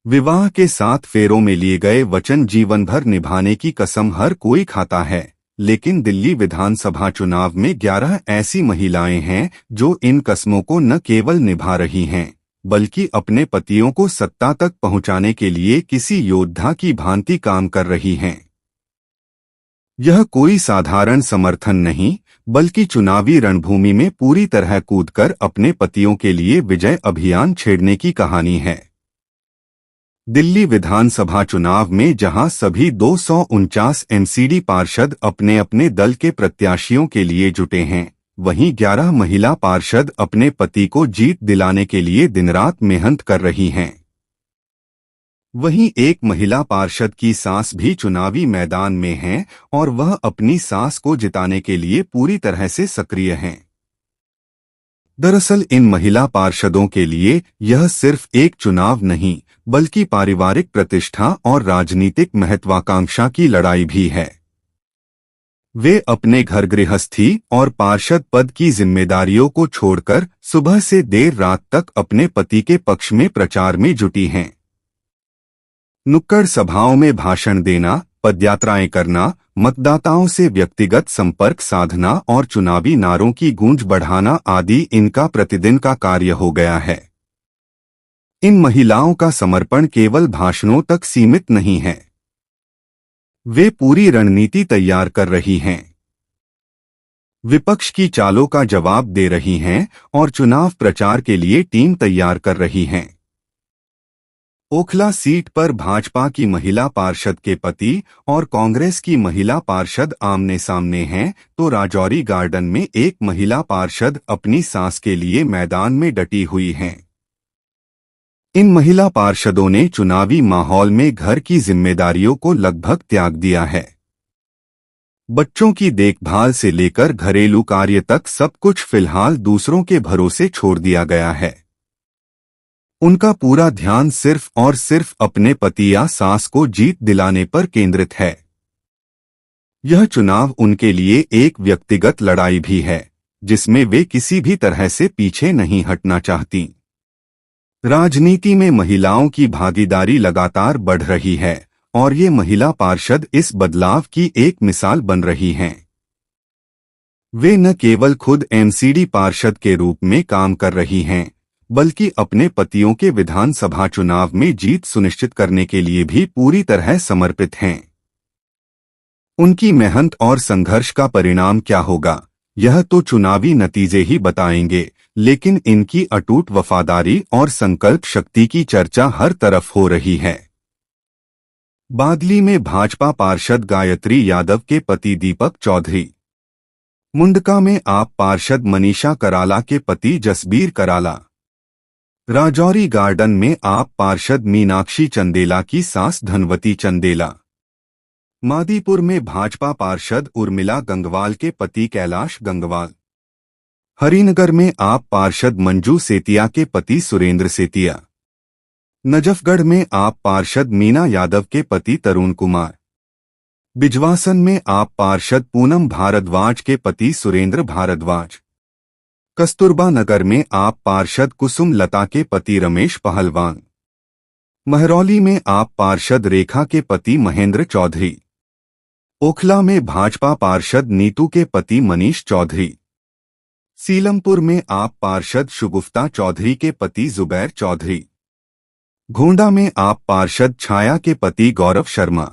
विवाह के 7 फेरों में लिए गए वचन जीवन भर निभाने की कसम हर कोई खाता है, लेकिन दिल्ली विधानसभा चुनाव में 11 ऐसी महिलाएं हैं जो इन कसमों को न केवल निभा रही हैं, बल्कि अपने पतियों को सत्ता तक पहुंचाने के लिए किसी योद्धा की भांति काम कर रही हैं। यह कोई साधारण समर्थन नहीं, बल्कि चुनावी रणभूमि में पूरी तरह कूदकर अपने पतियों के लिए विजय अभियान छेड़ने की कहानी है। दिल्ली विधानसभा चुनाव में जहां सभी 249 एमसीडी पार्षद अपने अपने दल के प्रत्याशियों के लिए जुटे हैं, वहीं 11 महिला पार्षद अपने पति को जीत दिलाने के लिए दिनरात मेहनत कर रही हैं। वहीं एक महिला पार्षद की सास भी चुनावी मैदान में है और वह अपनी सास को जिताने के लिए पूरी तरह से सक्रिय हैं। दरअसल इन महिला पार्षदों के लिए यह सिर्फ एक चुनाव नहीं, बल्कि पारिवारिक प्रतिष्ठा और राजनीतिक महत्वाकांक्षा की लड़ाई भी है। वे अपने घर गृहस्थी और पार्षद पद की जिम्मेदारियों को छोड़कर सुबह से देर रात तक अपने पति के पक्ष में प्रचार में जुटी हैं। नुक्कड़ सभाओं में भाषण देना, पदयात्राएं करना, मतदाताओं से व्यक्तिगत संपर्क साधना और चुनावी नारों की गूंज बढ़ाना आदि इनका प्रतिदिन का कार्य हो गया है। इन महिलाओं का समर्पण केवल भाषणों तक सीमित नहीं है। वे पूरी रणनीति तैयार कर रही हैं, विपक्ष की चालों का जवाब दे रही हैं और चुनाव प्रचार के लिए टीम तैयार कर रही हैं। ओखला सीट पर भाजपा की महिला पार्षद के पति और कांग्रेस की महिला पार्षद आमने सामने हैं, तो राजौरी गार्डन में एक महिला पार्षद अपनी सास के लिए मैदान में डटी हुई हैं। इन महिला पार्षदों ने चुनावी माहौल में घर की जिम्मेदारियों को लगभग त्याग दिया है। बच्चों की देखभाल से लेकर घरेलू कार्य तक सब कुछ फिलहाल दूसरों के भरोसे छोड़ दिया गया है। उनका पूरा ध्यान सिर्फ और सिर्फ अपने पति या सास को जीत दिलाने पर केंद्रित है। यह चुनाव उनके लिए एक व्यक्तिगत लड़ाई भी है, जिसमें वे किसी भी तरह से पीछे नहीं हटना चाहती। राजनीति में महिलाओं की भागीदारी लगातार बढ़ रही है और ये महिला पार्षद इस बदलाव की एक मिसाल बन रही हैं। वे न केवल खुद एमसीडी पार्षद के रूप में काम कर रही हैं, बल्कि अपने पतियों के विधानसभा चुनाव में जीत सुनिश्चित करने के लिए भी पूरी तरह समर्पित हैं। उनकी मेहनत और संघर्ष का परिणाम क्या होगा, यह तो चुनावी नतीजे ही बताएंगे, लेकिन इनकी अटूट वफादारी और संकल्प शक्ति की चर्चा हर तरफ हो रही है। बादली में भाजपा पार्षद गायत्री यादव के पति दीपक चौधरी, मुंडका में आप पार्षद मनीषा कराला के पति जसबीर कराला, राजौरी गार्डन में आप पार्षद मीनाक्षी चंदेला की सास धनवती चंदेला, मादीपुर में भाजपा पार्षद उर्मिला गंगवाल के पति कैलाश गंगवाल, हरिनगर में आप पार्षद मंजू सेतिया के पति सुरेंद्र सेतिया, नजफगढ़ में आप पार्षद मीना यादव के पति तरुण कुमार, बिजवासन में आप पार्षद पूनम भारद्वाज के पति सुरेंद्र भारद्वाज, कस्तूरबा नगर में आप पार्षद कुसुम लता के पति रमेश पहलवान, महरौली में आप पार्षद रेखा के पति महेंद्र चौधरी, ओखला में भाजपा पार्षद नीतू के पति मनीष चौधरी, सीलमपुर में आप पार्षद शुगुफ्ता चौधरी के पति जुबैर चौधरी, गोंडा में आप पार्षद छाया के पति गौरव शर्मा,